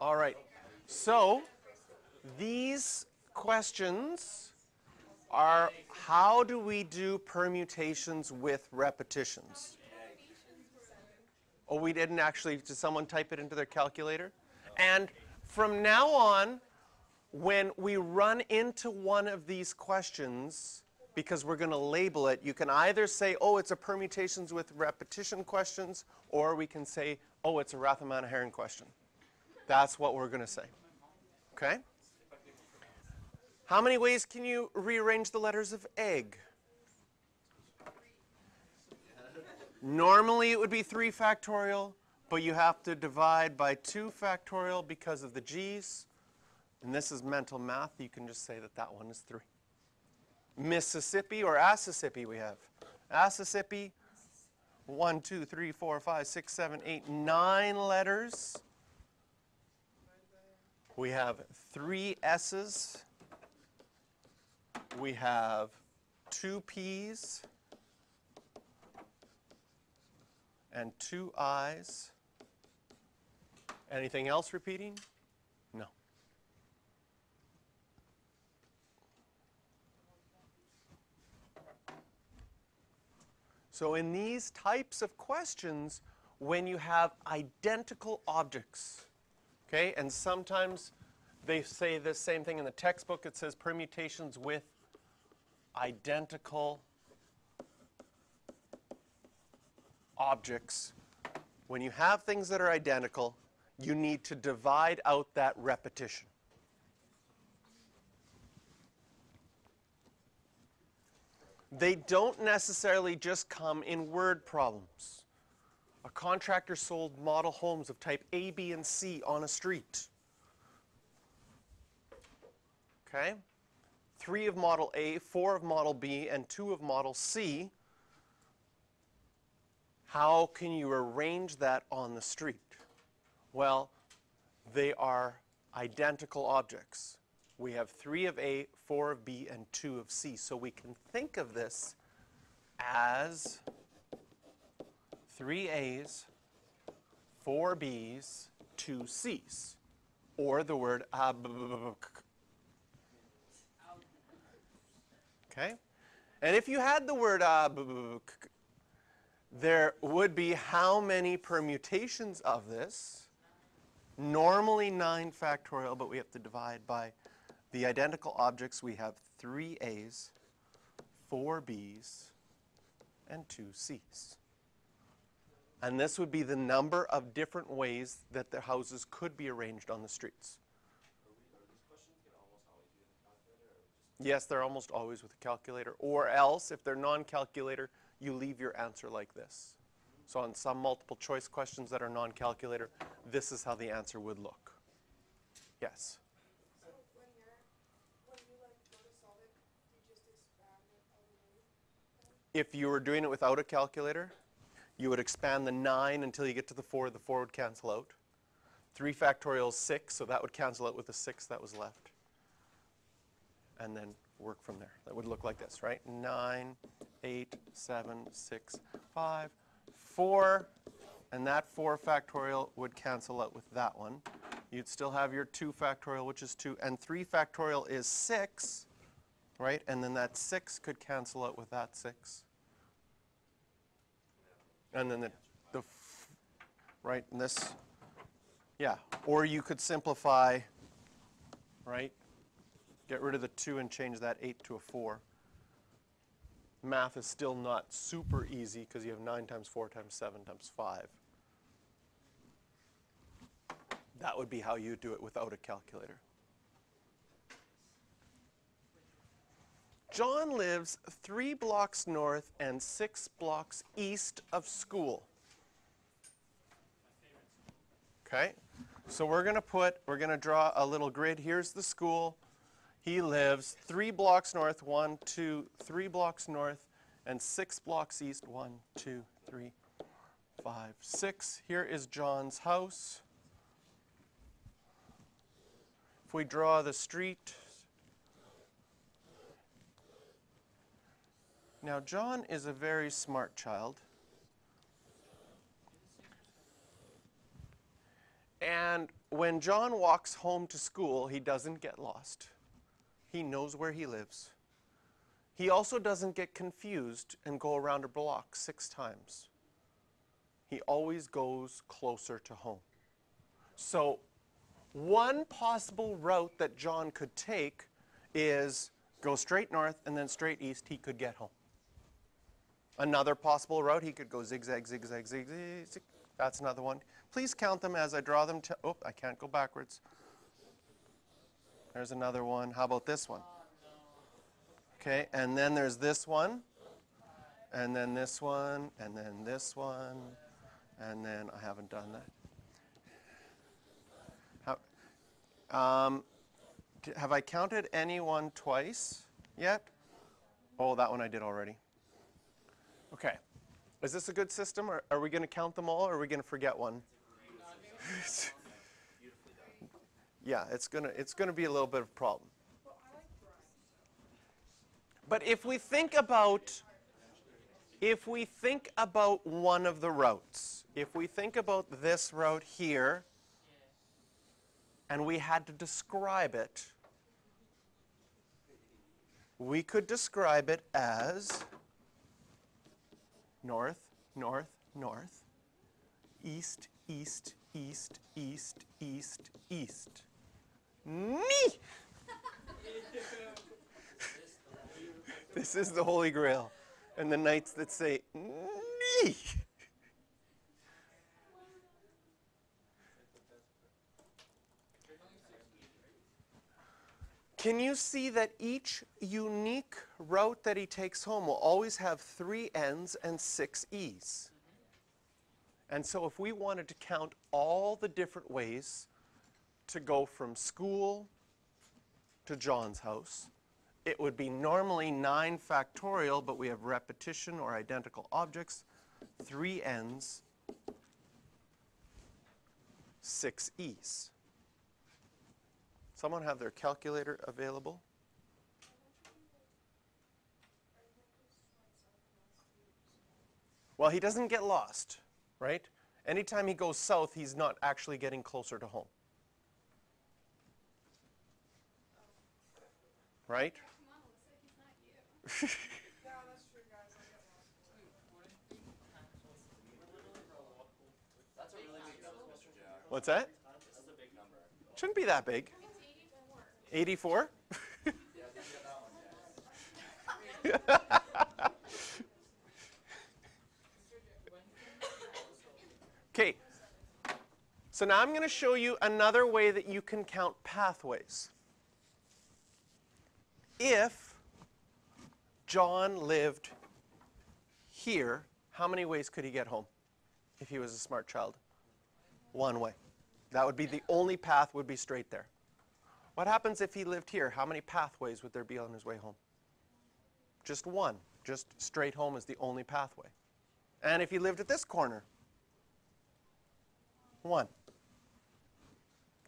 All right. So these questions are, how do we do permutations with repetitions? Oh, we didn't actually. Did someone type it into their calculator? And from now on, when we run into one of these questions, because we're going to label it, you can either say, oh, it's a permutations with repetition questions, or we can say, oh, it's a Rachmaninoff question. That's what we're going to say. Okay? How many ways can you rearrange the letters of egg? Normally it would be 3 factorial, but you have to divide by 2 factorial because of the g's. And this is mental math. You can just say that that one is 3. Mississippi or Assissippi we have. Assissippi, 1, 2, 3, 4, 5, 6, 7, 8, 9 letters. We have 3 S's. We have 2 P's and 2 I's. Anything else repeating? No. So in these types of questions, when you have identical objects, okay, and sometimes they say the same thing in the textbook. It says permutations with identical objects. When you have things that are identical, you need to divide out that repetition. They don't necessarily just come in word problems. A contractor sold model homes of type A, B, and C on a street. Okay? 3 of model A, 4 of model B, and 2 of model C. How can you arrange that on the street? Well, they are identical objects. We have 3 of A, 4 of B, and 2 of C. So we can think of this as 3 A's, 4 B's, 2 C's. Or the word okay? And if you had the word there would be how many permutations of this? Normally 9 factorial, but we have to divide by the identical objects. We have 3 A's, 4 B's, and 2 C's. And this would be the number of different ways that the houses could be arranged on the streets. Yes, they're almost always with a calculator. Or else, if they're non-calculator, you leave your answer like this. So on some multiple choice questions that are non-calculator, this is how the answer would look. Yes? So when you go to solve it, you just expand it all the way? If you were doing it without a calculator, you would expand the 9 until you get to the 4. The 4 would cancel out. 3 factorial is 6, so that would cancel out with the 6 that was left. And then work from there. That would look like this, right? 9, 8, 7, 6, 5, 4. And that 4 factorial would cancel out with that one. You'd still have your 2 factorial, which is 2. And 3 factorial is 6, right? And then that 6 could cancel out with that 6. And then right, and this, yeah. Or you could simplify, right? Get rid of the 2 and change that 8 to a 4. Math is still not super easy because you have 9 times 4 times 7 times 5. That would be how you do it without a calculator. John lives 3 blocks north and 6 blocks east of school. Okay, so we're going to draw a little grid. Here's the school. He lives 3 blocks north, 1, 2, 3 blocks north, and 6 blocks east, 1, 2, 3, 5, 6. Here is John's house. If we draw the street, now John is a very smart child. And when John walks home to school, he doesn't get lost. He knows where he lives. He also doesn't get confused and go around a block 6 times. He always goes closer to home. So one possible route that John could take is go straight north and then straight east. He could get home. Another possible route, he could go zigzag, zigzag, zigzag, zig. That's another one. Please count them as I draw them to, oh, I can't go backwards. There's another one. How about this one? Okay, and then there's this one, and then this one, and then this one, and then I haven't done that. Have I counted anyone twice yet? Oh, that one I did already. Okay. Is this a good system, or are we going to count them all, or are we going to forget one? Yeah, it's gonna be a little bit of a problem. But if we think about one of the routes, if we think about this route here, and we had to describe it, we could describe it as north, north, north, east, east, east, east, east, east. Me! This is the Holy Grail. And the knights that say, me! Can you see that each unique route that he takes home will always have 3 N's and 6 E's? And so if we wanted to count all the different ways to go from school to John's house, it would be normally 9 factorial, but we have repetition or identical objects, 3 N's, 6 E's. Someone have their calculator available? Well, he doesn't get lost, right? Anytime he goes south, he's not actually getting closer to home. Right? Come on, Alyssa, he's not you. Yeah, that's true, guys. I'll get lost. That's a really big number, Mr. Jack. What's that? That's a big number. Shouldn't be that big. It's 84. 84? Yeah, you get that one, yeah. Okay, so now I'm going to show you another way that you can count pathways. If John lived here, how many ways could he get home if he was a smart child? 1 way. That would be the only path would be straight there. What happens if he lived here? How many pathways would there be on his way home? Just 1. Just straight home is the only pathway. And if he lived at this corner? 1.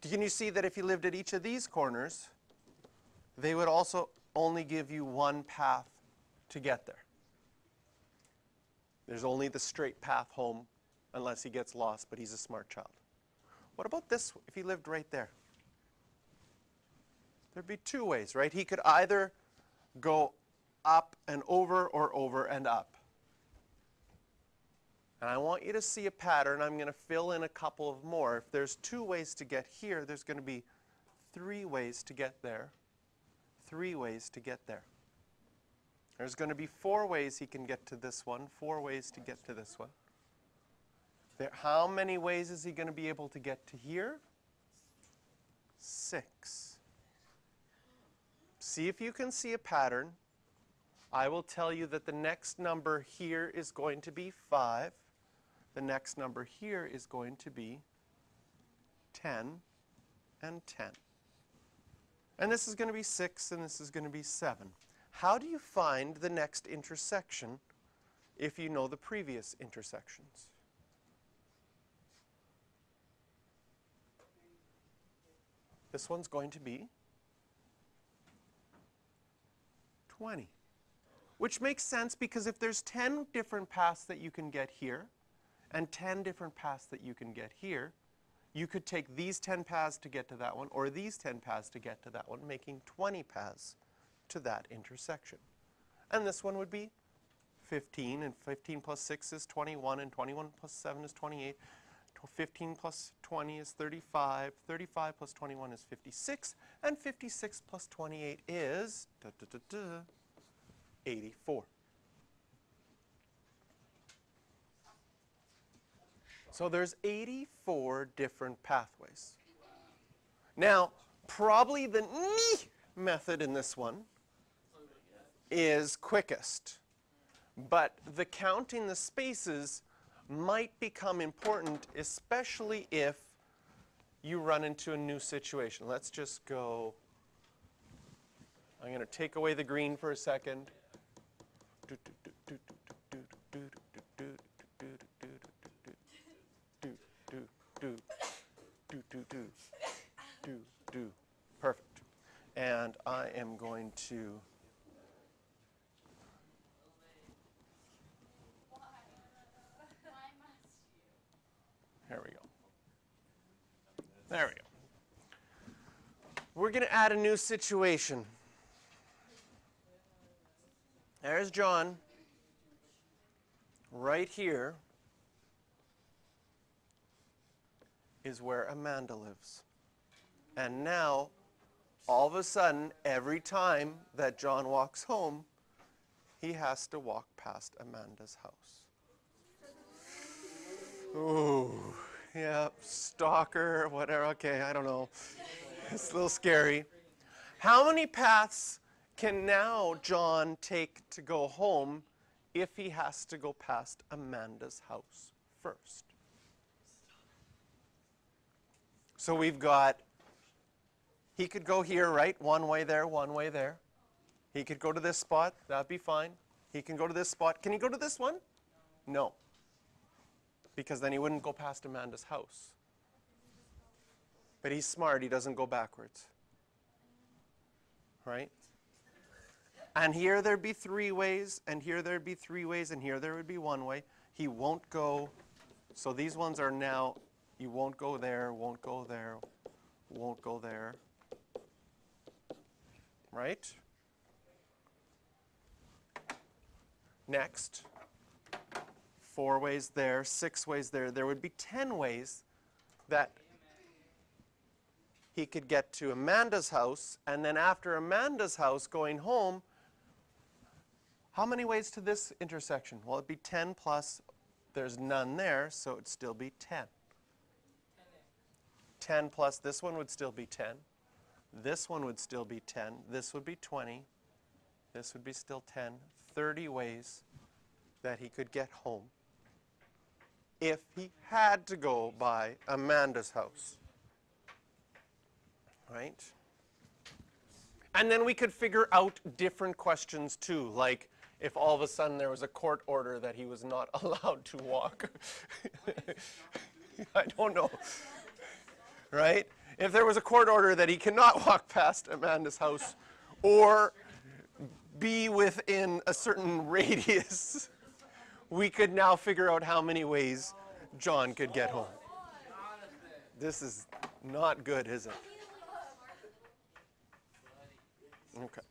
Can you see that if you lived at each of these corners, they would also only give you 1 path to get there? There's only the straight path home unless he gets lost, but he's a smart child. What about this, if he lived right there? There'd be 2 ways, right? He could either go up and over or over and up. And I want you to see a pattern. I'm going to fill in a couple of more. If there's 2 ways to get here, there's going to be 3 ways to get there, 3 ways to get there. There's going to be 4 ways he can get to this one, 4 ways to get to this one. How many ways is he going to be able to get to here? 6. See if you can see a pattern. I will tell you that the next number here is going to be 5. The next number here is going to be 10 and 10. And this is going to be 6, and this is going to be 7. How do you find the next intersection if you know the previous intersections? This one's going to be 20. Which makes sense because if there's 10 different paths that you can get here and 10 different paths that you can get here, you could take these 10 paths to get to that one, or these 10 paths to get to that one, making 20 paths to that intersection. And this one would be 15, and 15 plus 6 is 21, and 21 plus 7 is 28. 15 plus 20 is 35, 35 plus 21 is 56, and 56 plus 28 is 84. So there's 84 different pathways. Now, probably the method in this one is quickest, but the counting the spaces might become important, especially if you run into a new situation. Let's just go, I'm going to take away the green for a second. Perfect. And I am going to there we go. There we go. We're going to add a new situation. There's John. Right here is where Amanda lives. And now, all of a sudden, every time that John walks home, he has to walk past Amanda's house. Ooh, yeah, stalker, whatever, okay, I don't know. It's a little scary. How many paths can now John take to go home if he has to go past Amanda's house first? So we've got, he could go here, right? One way there, one way there. He could go to this spot, that'd be fine. He can go to this spot. Can he go to this one? No. Because then he wouldn't go past Amanda's house. But he's smart, he doesn't go backwards. Right? And here there'd be 3 ways, and here there'd be 3 ways, and here there would be 1 way. He won't go, so these ones are now, you won't go there, won't go there, won't go there. Right? Next. 4 ways there, 6 ways there. There would be 10 ways that he could get to Amanda's house, and then after Amanda's house going home, how many ways to this intersection? Well, it'd be 10 plus, there's none there, so it'd still be 10. 10 plus this one would still be 10. This one would still be 10. This would be 20. This would be still 10. 30 ways that he could get home if he had to go by Amanda's house. Right? And then we could figure out different questions too, like if all of a sudden there was a court order that he was not allowed to walk. I don't know. Right? If there was a court order that he cannot walk past Amanda's house or be within a certain radius, we could now figure out how many ways John could get home. This is not good, is it? Okay.